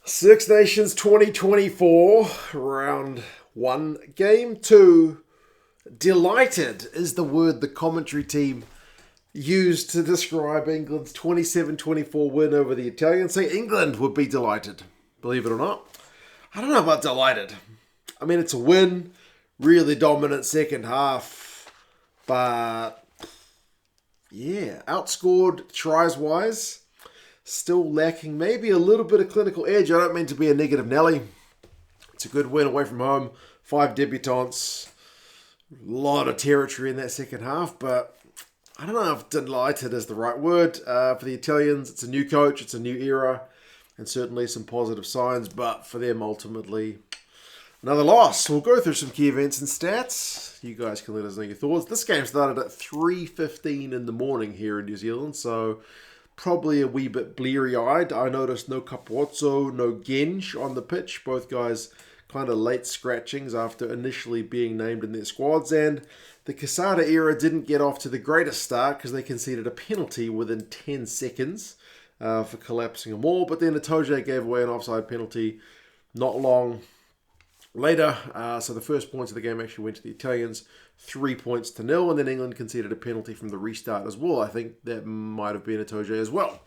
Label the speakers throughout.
Speaker 1: Six Nations 2024, round one, game two. Delighted is the word the commentary team used to describe England's 27-24 win over the Italians. Say England would be delighted, believe it or not. I don't know about delighted. I mean, it's a win, really dominant second half, but yeah, outscored tries-wise. Still lacking maybe a little bit of clinical edge. I don't mean to be a negative Nelly. It's a good win away from home. 5 debutants. A lot of territory in that second half. But I don't know if delighted is the right word. For the Italians, it's a new coach. It's a new era. And certainly some positive signs. But for them, ultimately, another loss. We'll go through some key events and stats. You guys can let us know your thoughts. This game started at 3:15 in the morning here in New Zealand. So probably a wee bit bleary-eyed. I noticed no Capozzo, no Genge on the pitch. Both guys kind of late scratchings after initially being named in their squads. And the Quesada era didn't get off to the greatest start because they conceded a penalty within 10 seconds for collapsing a maul. But then Itoje gave away an offside penalty not long later. So the first points of the game actually went to the Italians. 3 points to 0, and then England conceded a penalty from the restart as well. I think that might have been Itoje as well.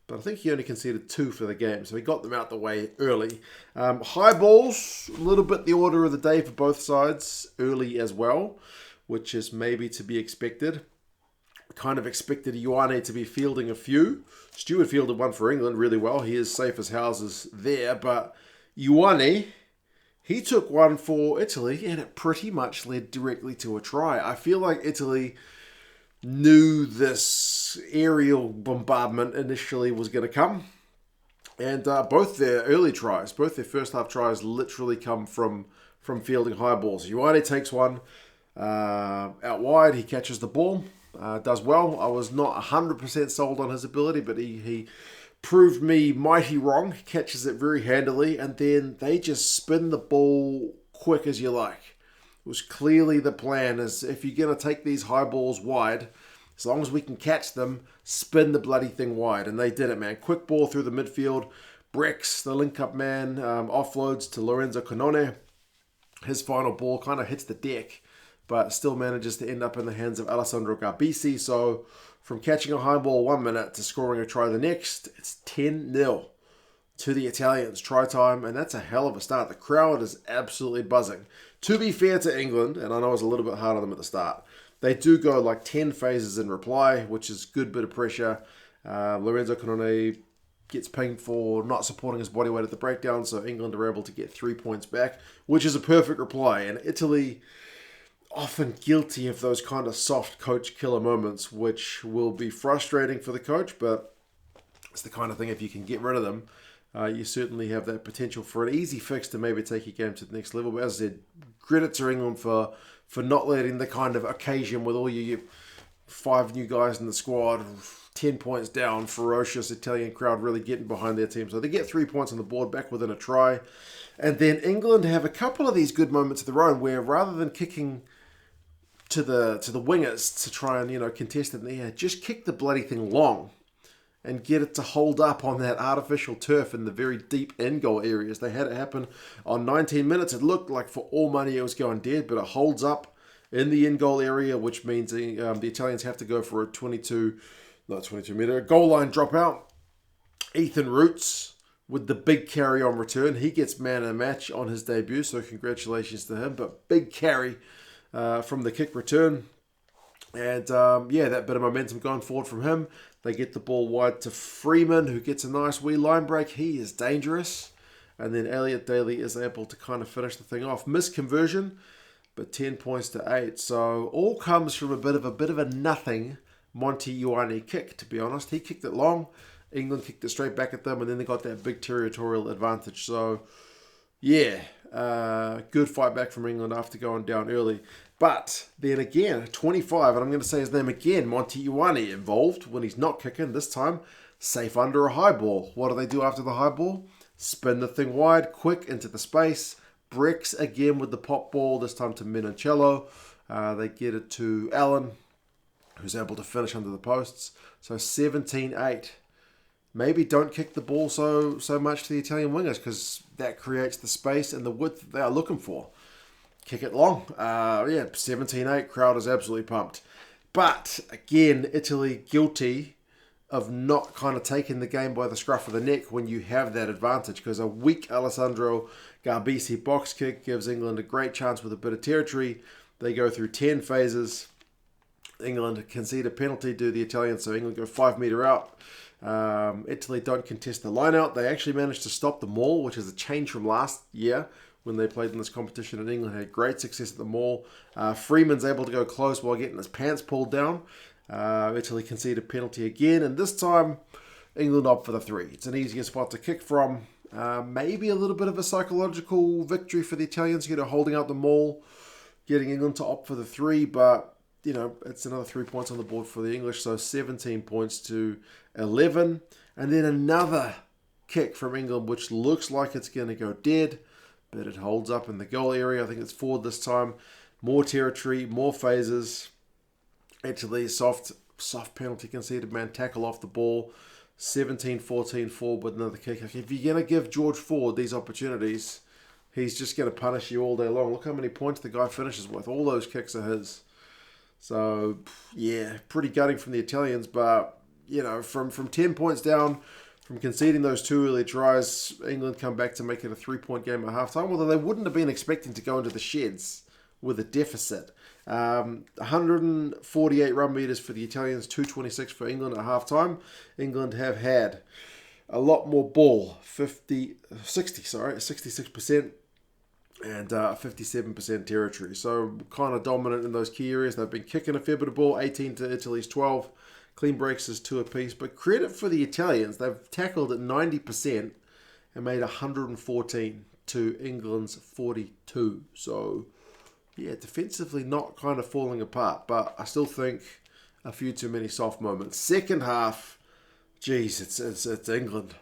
Speaker 1: But I think he only conceded 2 for the game, so he got them out the way early. High balls, a little bit the order of the day for both sides, early as well, which is maybe to be expected. Kind of expected Ioane to be fielding a few. Stewart fielded one for England really well. He is safe as houses there, but Ioane, he took one for Italy, and it pretty much led directly to a try. I feel like Italy knew this aerial bombardment initially was going to come. And both their early tries, both their first half tries, literally come from fielding high balls. Ioane takes one out wide. He catches the ball, does well. I was not 100% sold on his ability, but he proved me mighty wrong. He catches it very handily, and then they just spin the ball quick as you like. It was clearly the plan, is if you're going to take these high balls wide, as long as we can catch them, spin the bloody thing wide. And they did it, man. Quick ball through the midfield. Brex, the link-up man, offloads to Lorenzo Cannone. His final ball kind of hits the deck, but still manages to end up in the hands of Alessandro Garbisi. So from catching a high ball 1 minute to scoring a try the next, it's 10-0 to the Italians. Try time, and that's a hell of a start. The crowd is absolutely buzzing. To be fair to England, and I know I was a little bit hard on them at the start, they do go like 10 phases in reply, which is good bit of pressure. Lorenzo Cannone gets pinged for not supporting his body weight at the breakdown, so England are able to get 3 points back, which is a perfect reply. And Italy, often guilty of those kind of soft coach killer moments, which will be frustrating for the coach, but it's the kind of thing, if you can get rid of them, you certainly have that potential for an easy fix to maybe take your game to the next level. But as I said, credit to England for not letting the kind of occasion with all your 5 new guys in the squad, 10 points down, ferocious Italian crowd really getting behind their team. So they get 3 points on the board back within a try. And then England have a couple of these good moments of their own where rather than kicking to the wingers to try and, contest it in the air, just kick the bloody thing long and get it to hold up on that artificial turf in the very deep in-goal areas. They had it happen on 19 minutes. It looked like for all money it was going dead, but it holds up in the in-goal area, which means the Italians have to go for a 22-meter goal line dropout. Ethan Roots with the big carry on return. He gets man of the match on his debut, so congratulations to him. But big carry from the kick return. And that bit of momentum going forward from him. They get the ball wide to Freeman, who gets a nice wee line break. He is dangerous. And then Elliot Daly is able to kind of finish the thing off. Misconversion, but 10 points to 8. So all comes from a bit of a nothing Monty Ioane kick, to be honest. He kicked it long. England kicked it straight back at them, and then they got that big territorial advantage. So, good fight back from England after going down early. But then again, 25, and I'm going to say his name again, Monty Ioane involved when he's not kicking, this time safe under a high ball. What do they do after the high ball? Spin the thing wide, quick into the space. Brex again with the pop ball, this time to Menoncello. They get it to Allan, who's able to finish under the posts. So 17-8. maybe don't kick the ball so much to the Italian wingers, because that creates the space and the width that they are looking for. Kick it long. 17-8. Crowd is absolutely pumped. But, again, Italy guilty of not kind of taking the game by the scruff of the neck when you have that advantage, because a weak Alessandro Garbisi box kick gives England a great chance with a bit of territory. They go through 10 phases. England concede a penalty to the Italians, so England go 5 metre out. Italy don't contest the line out. They actually managed to stop the maul, which is a change from last year when they played in this competition, and England had great success at the maul. Freeman's able to go close while getting his pants pulled down. Italy concede a penalty again, and this time England opt for the 3. It's an easier spot to kick from. Maybe a little bit of a psychological victory for the Italians, holding out the maul, getting England to opt for the 3, but it's another 3 points on the board for the English, so 17 points to 11. And then another kick from England, which looks like it's going to go dead, but it holds up in the goal area. I think it's forward this time. More territory, more phases. Italy, soft penalty conceded, man. Tackle off the ball. 17-14 forward with another kick. If you're going to give George Ford these opportunities, he's just going to punish you all day long. Look how many points the guy finishes with. All those kicks are his. So, yeah, pretty gutting from the Italians. But, from 10 points down, from conceding those 2 early tries, England come back to make it a 3-point game at halftime, although they wouldn't have been expecting to go into the sheds with a deficit. 148 run meters for the Italians, 226 for England at halftime. England have had a lot more ball, 66%. And 57% territory. So kind of dominant in those key areas. They've been kicking a fair bit of ball, 18 to Italy's 12. Clean breaks is 2 apiece. But credit for the Italians. They've tackled at 90% and made 114 to England's 42. So, yeah, defensively not kind of falling apart. But I still think a few too many soft moments. Second half, geez, it's England.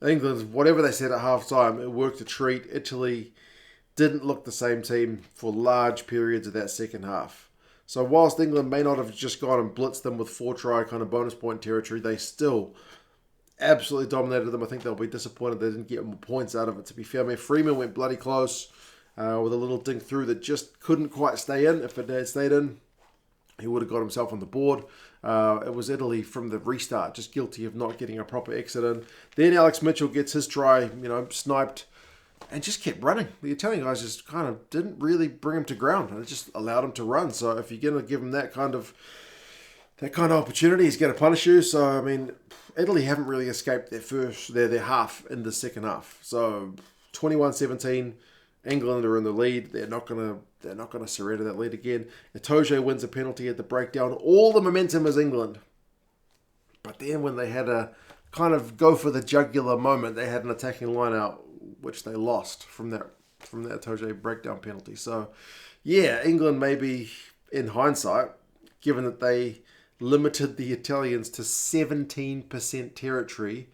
Speaker 1: England, whatever they said at halftime, it worked a treat. Italy didn't look the same team for large periods of that second half. So whilst England may not have just gone and blitzed them with 4-try kind of bonus point territory, they still absolutely dominated them. I think they'll be disappointed they didn't get more points out of it, to be fair. I mean, Freeman went bloody close with a little dink through that just couldn't quite stay in. If it had stayed in, he would have got himself on the board. It was Italy from the restart, just guilty of not getting a proper exit in. Then Alex Mitchell gets his try, sniped, and just kept running. The Italian guys just kind of didn't really bring him to ground, and it just allowed him to run. So if you're going to give him that kind of opportunity, he's going to punish you. So I mean, Italy haven't really escaped their half in the second half. So 21-17, England are in the lead. They're not going to surrender that lead again. Itoje wins a penalty at the breakdown. All the momentum is England. But then when they had a kind of go for the jugular moment, they had an attacking line out, which they lost from that Itoje breakdown penalty. So, yeah, England maybe, in hindsight, given that they limited the Italians to 17% territory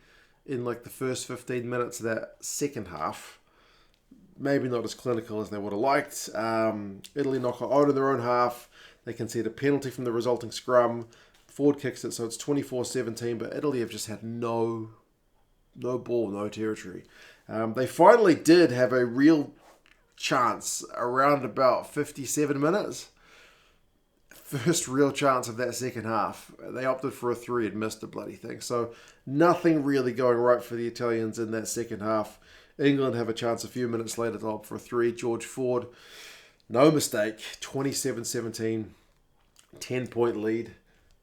Speaker 1: in like the first 15 minutes of that second half, maybe not as clinical as they would have liked. Italy knock it out in their own half. They concede a penalty from the resulting scrum. Ford kicks it, so it's 24-17, but Italy have just had no ball, no territory. They finally did have a real chance around about 57 minutes. First real chance of that second half. They opted for a 3 and missed the bloody thing. So nothing really going right for the Italians in that second half. England have a chance a few minutes later to opt for a 3. George Ford, no mistake, 27-17, 10-point lead.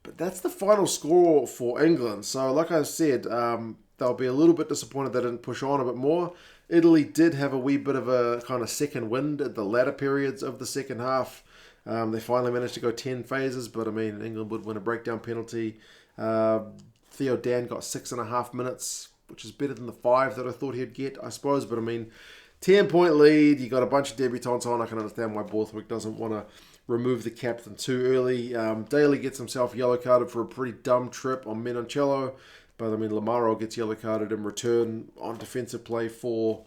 Speaker 1: But that's the final score for England. So like I said, they'll be a little bit disappointed they didn't push on a bit more. Italy did have a wee bit of a kind of second wind at the latter periods of the second half. They finally managed to go 10 phases, but I mean, England would win a breakdown penalty. Theo Dan got 6.5 minutes, which is better than the 5 that I thought he'd get, I suppose. But I mean, 10-point lead, you got a bunch of debutants on. I can understand why Borthwick doesn't want to remove the captain too early. Daly gets himself yellow carded for a pretty dumb trip on Menoncello. But I mean, Lamaro gets yellow carded in return on defensive play for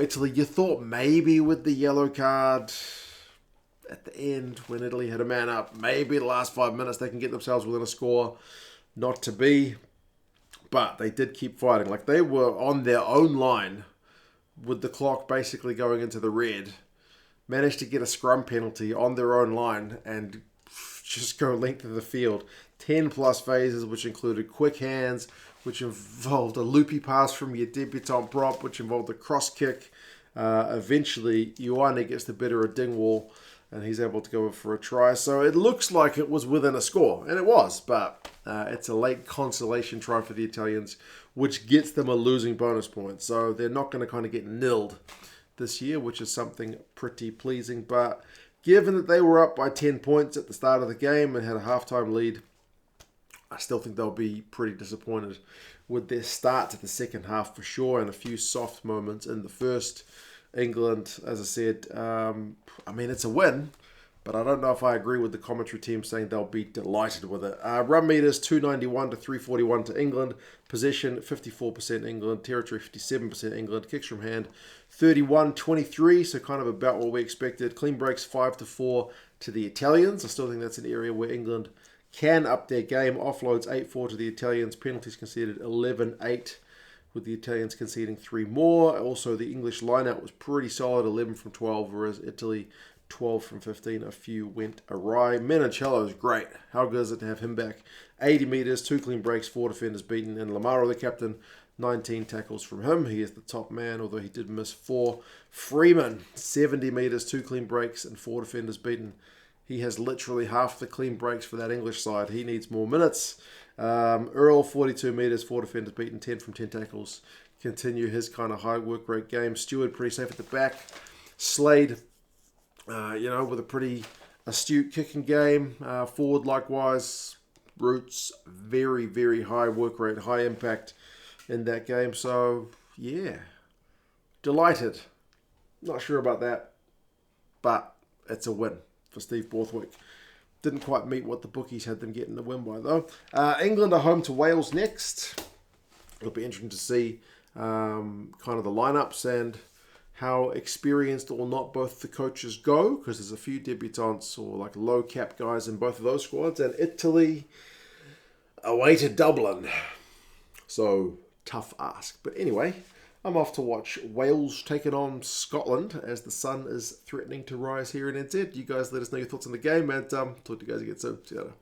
Speaker 1: Italy. You thought maybe with the yellow card at the end, when Italy had a man up, maybe the last 5 minutes they can get themselves within a score. Not to be. But they did keep fighting. Like, they were on their own line with the clock basically going into the red. Managed to get a scrum penalty on their own line and just go length of the field. 10 plus phases, which included quick hands, which involved a loopy pass from your debutant prop, which involved a cross kick. Eventually, Ioane gets the better of Dingwall, and he's able to go for a try. So it looks like it was within a score, and it was, but it's a late consolation try for the Italians, which gets them a losing bonus point. So they're not going to kind of get nilled this year, which is something pretty pleasing. But given that they were up by 10 points at the start of the game and had a halftime lead, I still think they'll be pretty disappointed with their start to the second half for sure, and a few soft moments in the first. England, as I said, I mean, it's a win, but I don't know if I agree with the commentary team saying they'll be delighted with it. Run meters 291 to 341 to England. Possession 54% England. Territory 57% England. Kicks from hand 31-23, so kind of about what we expected. Clean breaks 5-4 to the Italians. I still think that's an area where England can up their game. Offloads 8-4 to the Italians. Penalties conceded 11-8. With the Italians conceding 3 more. Also, the English lineout was pretty solid, 11 from 12, whereas Italy, 12 from 15. A few went awry. Menoncello is great. How good is it to have him back? 80 metres, 2 clean breaks, 4 defenders beaten. And Lamaro, the captain, 19 tackles from him. He is the top man, although he did miss 4. Freeman, 70 metres, 2 clean breaks, and 4 defenders beaten. He has literally half the clean breaks for that English side. He needs more minutes. Earl, 42 metres, 4 defenders beaten, 10 from 10 tackles. Continue his kind of high work rate game. Stewart, pretty safe at the back. Slade, with a pretty astute kicking game. Forward, likewise. Roots, very, very high work rate, high impact in that game. So, yeah, delighted. Not sure about that, but it's a win for Steve Borthwick. Didn't quite meet what the bookies had them getting the win by, though. England are home to Wales next. It'll be interesting to see kind of the lineups and how experienced or not both the coaches go, because there's a few debutants or like low cap guys in both of those squads. And Italy away to Dublin. So, tough ask. But anyway, I'm off to watch Wales taking on Scotland as the sun is threatening to rise here in NZ. You guys let us know your thoughts on the game, and talk to you guys again soon. See you later.